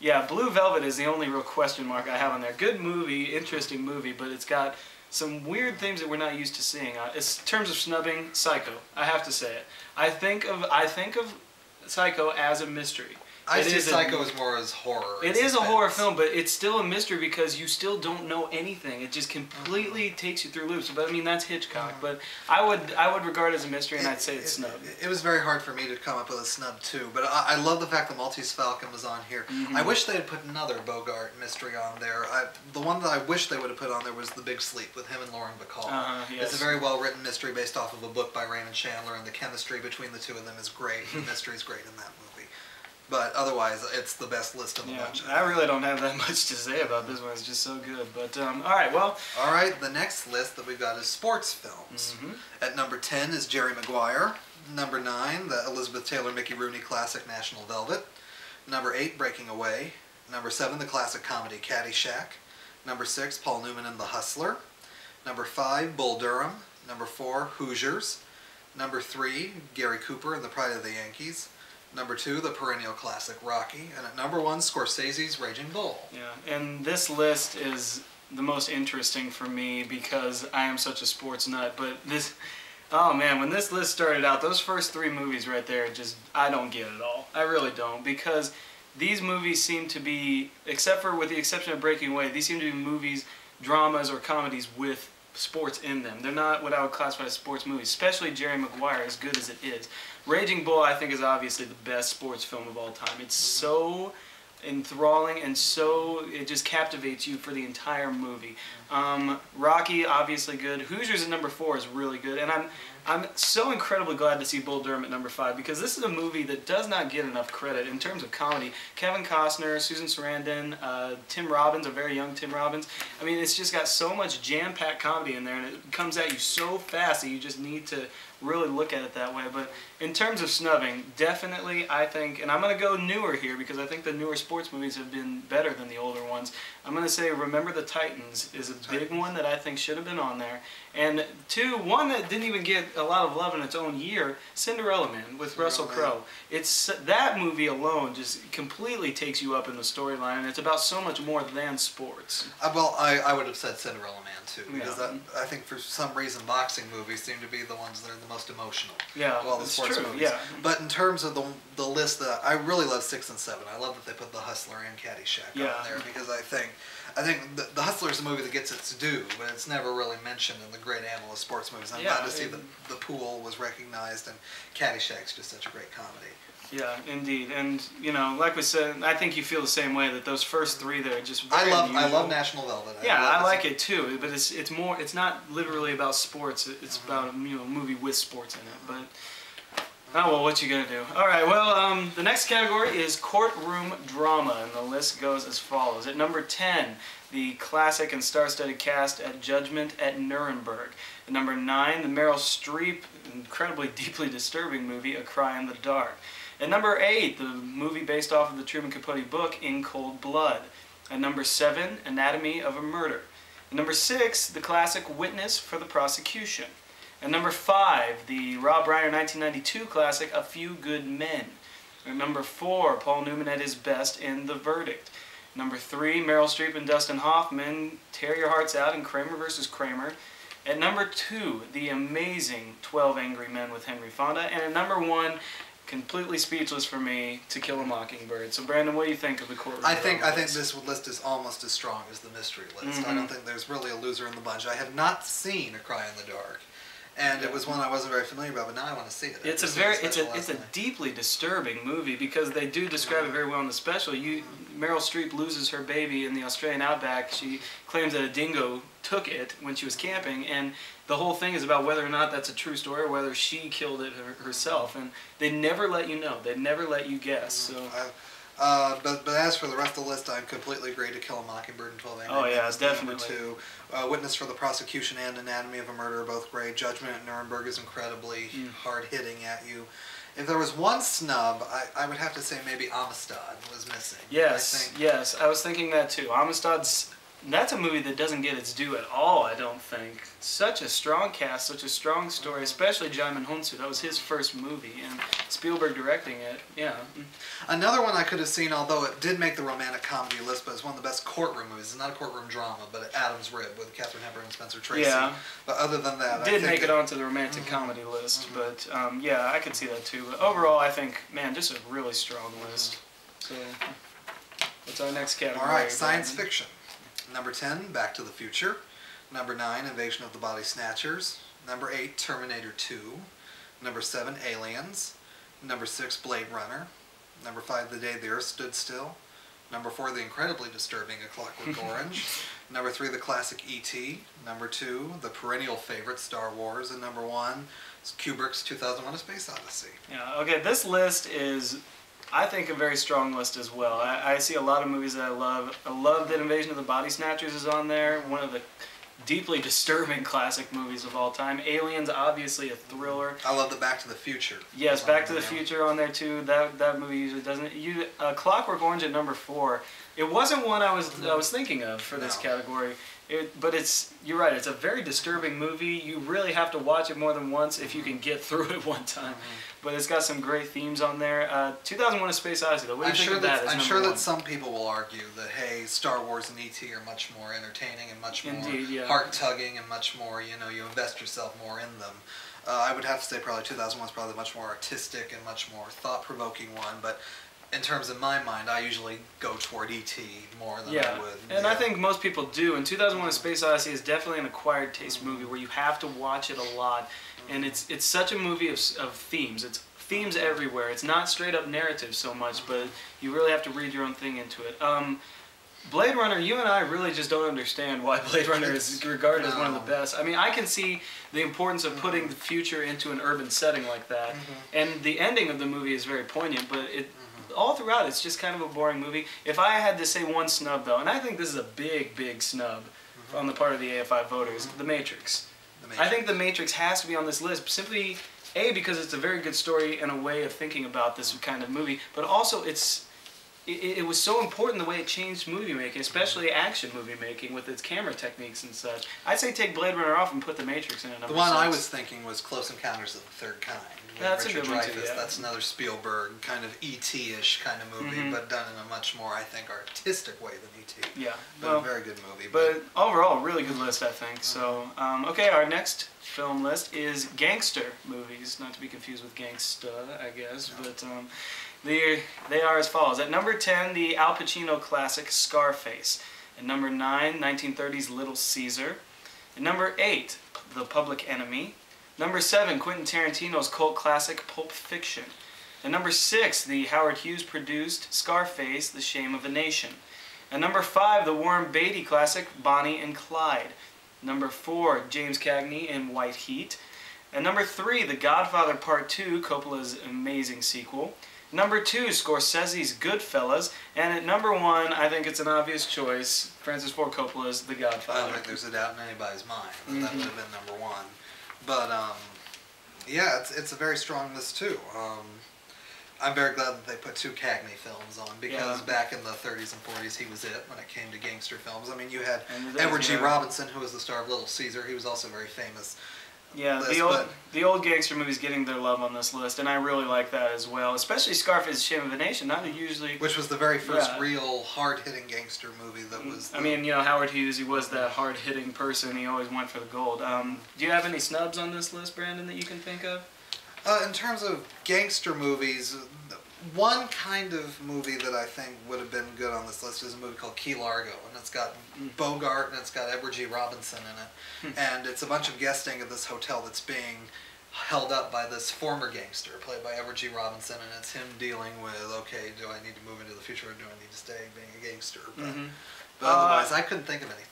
Yeah, Blue Velvet is the only real question mark I have on there. Good movie, interesting movie, but it's got some weird things that we're not used to seeing. In terms of snubbing, Psycho. I have to say it. I think of Psycho as a mystery. I see Psycho as more as horror. It is a horror film, but it's still a mystery because you still don't know anything. It just completely takes you through loops. But I mean, that's Hitchcock. But I would regard it as a mystery, and I'd say it's snubbed. It was very hard for me to come up with a snub too. But I love the fact that Maltese Falcon was on here. I wish they had put another Bogart mystery on there. The one that I wish they would have put on there was The Big Sleep with him and Lauren Bacall. Yes. It's a very well written mystery based off of a book by Raymond Chandler, and the chemistry between the two of them is great. The mystery is great in that movie. But otherwise, it's the best list of the bunch. I really don't have that much to say about this one. It's just so good. But, all right, well. All right, the next list that we've got is sports films. At number 10 is Jerry Maguire. Number 9, the Elizabeth Taylor Mickey Rooney classic National Velvet. Number 8, Breaking Away. Number 7, the classic comedy Caddyshack. Number 6, Paul Newman and The Hustler. Number 5, Bull Durham. Number 4, Hoosiers. Number 3, Gary Cooper and the Pride of the Yankees. Number 2, the perennial classic Rocky. And at number 1, Scorsese's Raging Bull. Yeah, and this list is the most interesting for me because I am such a sports nut. But this, oh man, when this list started out, those first 3 movies right there, just, I don't get it all. I really don't, because these movies seem to be, except for with the exception of Breaking Away, these seem to be movies, dramas, or comedies with sports in them. They're not what I would classify as sports movies, especially Jerry Maguire, as good as it is. Raging Bull, I think, is obviously the best sports film of all time. It's so enthralling and so, it just captivates you for the entire movie. Rocky, obviously good. Hoosiers at number 4 is really good, and I'm so incredibly glad to see Bull Durham at number 5 because this is a movie that does not get enough credit in terms of comedy. Kevin Costner, Susan Sarandon, Tim Robbins, a very young Tim Robbins. I mean, it's just got so much jam-packed comedy in there, and it comes at you so fast that you just need to really look at it that way. But in terms of snubbing, definitely I think, and I'm going to go newer here because I think the newer sports movies have been better than the older ones. I'm going to say Remember the Titans is a big one that I think should have been on there. And 2, one that didn't even get a lot of love in its own year, Cinderella Man with Russell Crowe. It's that movie alone just completely takes you up in the storyline, and it's about so much more than sports. Well, I would have said Cinderella Man too, because I think for some reason boxing movies seem to be the ones that are the most emotional. Yeah, of all the sports movies. Yeah. But in terms of the list, that I really love 6 and 7. I love that they put The Hustler and Caddyshack on there because I think the Hustler is a movie that gets its due, but it's never really mentioned in the great annal of sports movies. I'm glad to see that The Pool was recognized, and Caddyshack's just such a great comedy. Yeah, indeed, and you know, like we said, I think you feel the same way that those first 3 there are just very unusual. I love National Velvet. I like it too, but it's more. It's not literally about sports. It's about a movie with sports in it. But oh well, what you gonna do? All right, well, the next category is courtroom drama, and the list goes as follows. At number 10, the classic and star-studded cast at Judgment at Nuremberg. At number 9, the Meryl Streep, incredibly deeply disturbing movie, A Cry in the Dark. At number 8, the movie based off of the Truman Capote book, In Cold Blood. At number 7, Anatomy of a Murder. At number 6, the classic Witness for the Prosecution. At number 5, the Rob Reiner 1992 classic, A Few Good Men. At number 4, Paul Newman at his best in The Verdict. Number 3, Meryl Streep and Dustin Hoffman, Tear Your Hearts Out in Kramer vs. Kramer. At number 2, the amazing 12 Angry Men with Henry Fonda. And at number 1, completely speechless for me, To Kill a Mockingbird. So Brandon, what do you think of the courtroom? I think this list is almost as strong as the mystery list. I don't think there's really a loser in the bunch. I have not seen A Cry in the Dark, and it was one I wasn't very familiar about, but now I want to see it. It's a deeply disturbing movie because they do describe it very well in the special. Meryl Streep loses her baby in the Australian outback. She claims that a dingo took it when she was camping, and the whole thing is about whether or not that's a true story or whether she killed it herself. And they never let you know. They never let you guess. So. But as for the rest of the list, I completely agree. To Kill a Mockingbird and 12 Angry Men. Oh yeah, Number definitely. 2, Witness for the Prosecution and Anatomy of a Murder are both great. Judgment at Nuremberg is incredibly hard-hitting at you. If there was one snub, I would have to say maybe Amistad was missing. Yes, yes. I was thinking that too. Amistad's that's a movie that doesn't get its due at all, I don't think. Such a strong cast, such a strong story, especially Djimon Hounsou. That was his first movie, and Spielberg directing it. Yeah. Another one I could have seen, although it did make the romantic comedy list, but it's one of the best courtroom movies. It's not a courtroom drama, but Adam's Rib with Katharine Hepburn and Spencer Tracy. Yeah. But other than that, Did make it onto the romantic comedy list, but yeah, I could see that too. But overall, I think, man, just a really strong list. So, what's our next category? All right, science fiction. Number 10, Back to the Future. Number 9, Invasion of the Body Snatchers. Number 8, Terminator 2. Number 7, Aliens. Number 6, Blade Runner. Number 5, The Day the Earth Stood Still. Number 4, the incredibly disturbing A Clockwork Orange. Number 3, the classic E.T. Number 2, the perennial favorite, Star Wars. And number 1 is Kubrick's 2001: A Space Odyssey. Yeah, okay, this list is, I think, a very strong list as well. I see a lot of movies that I love. I love that Invasion of the Body Snatchers is on there, one of the deeply disturbing classic movies of all time. Aliens, obviously a thriller. I love the Back to the Future. Yes, Back to the Future on there too. That movie usually doesn't. Clockwork Orange at number 4. It wasn't one I was thinking of for this category. But you're right. It's a very disturbing movie. You really have to watch it more than once if you can get through it one time. But it's got some great themes on there. 2001: A Space Odyssey, though. What do you think of that? I'm sure that some people will argue that, hey, Star Wars and E.T. are much more entertaining and much more heart-tugging and much more, you invest yourself more in them. I would have to say probably 2001 is probably the much more artistic and much more thought-provoking one, but in terms of my mind, I usually go toward E.T. more than I would. And I think most people do. And 2001: A Space Odyssey is definitely an acquired taste movie where you have to watch it a lot. And it's such a movie of themes. It's themes everywhere. It's not straight up narrative so much, but you really have to read your own thing into it. Blade Runner, you and I really just don't understand why Blade Runner is regarded as one of the best. I mean, I can see the importance of putting the future into an urban setting like that. And the ending of the movie is very poignant, but all throughout it's just kind of a boring movie. If I had to say one snub, though, and I think this is a big, big snub on the part of the AFI voters, The Matrix. I think The Matrix has to be on this list, simply, A, because it's a very good story and a way of thinking about this kind of movie, but also it was so important the way it changed movie making, especially action movie making with its camera techniques and such. I'd say take Blade Runner off and put The Matrix in at number 6. The one I was thinking was Close Encounters of the Third Kind. That's a good one too, yeah. That's another Spielberg kind of E.T.-ish kind of movie, but done in a much more, I think, artistic way than E.T. Yeah. But a very good movie. But overall, really good list, I think. So, okay, our next film list is gangster movies, not to be confused with Gangsta, I guess, but they are as follows. At number 10, the Al Pacino classic Scarface. At number 9, 1930's Little Caesar. At number 8, The Public Enemy. Number 7, Quentin Tarantino's cult classic Pulp Fiction. At number 6, the Howard Hughes produced Scarface, The Shame of a Nation. At number 5, the Warren Beatty classic Bonnie and Clyde. Number 4, James Cagney in White Heat. At number 3, The Godfather Part 2, Coppola's amazing sequel. Number 2, Scorsese's Goodfellas. And at number 1, I think it's an obvious choice, Francis Ford Coppola's The Godfather. I don't think there's a doubt in anybody's mind that that would have been number 1. But, yeah, it's a very strong list, too. I'm very glad that they put 2 Cagney films on, because back in the 30s and 40s, he was it when it came to gangster films. I mean, you had Edward G. Robinson, who was the star of Little Caesar. He was also very famous. Yeah, the old gangster movies getting their love on this list, and I really like that as well. Especially Scarface, Shame of a Nation, not usually... Which was the very first real hard-hitting gangster movie that was... I mean, Howard Hughes, he was that hard-hitting person. He always went for the gold. Do you have any snubs on this list, Brandon, that you can think of? In terms of gangster movies, one kind of movie that I think would have been good on this list is a movie called Key Largo, and it's got Bogart and it's got Edward G. Robinson in it, and it's a bunch of guesting at this hotel that's being held up by this former gangster played by Edward G. Robinson, and it's him dealing with, okay, do I need to move into the future or do I need to stay being a gangster? But otherwise, I couldn't think of anything.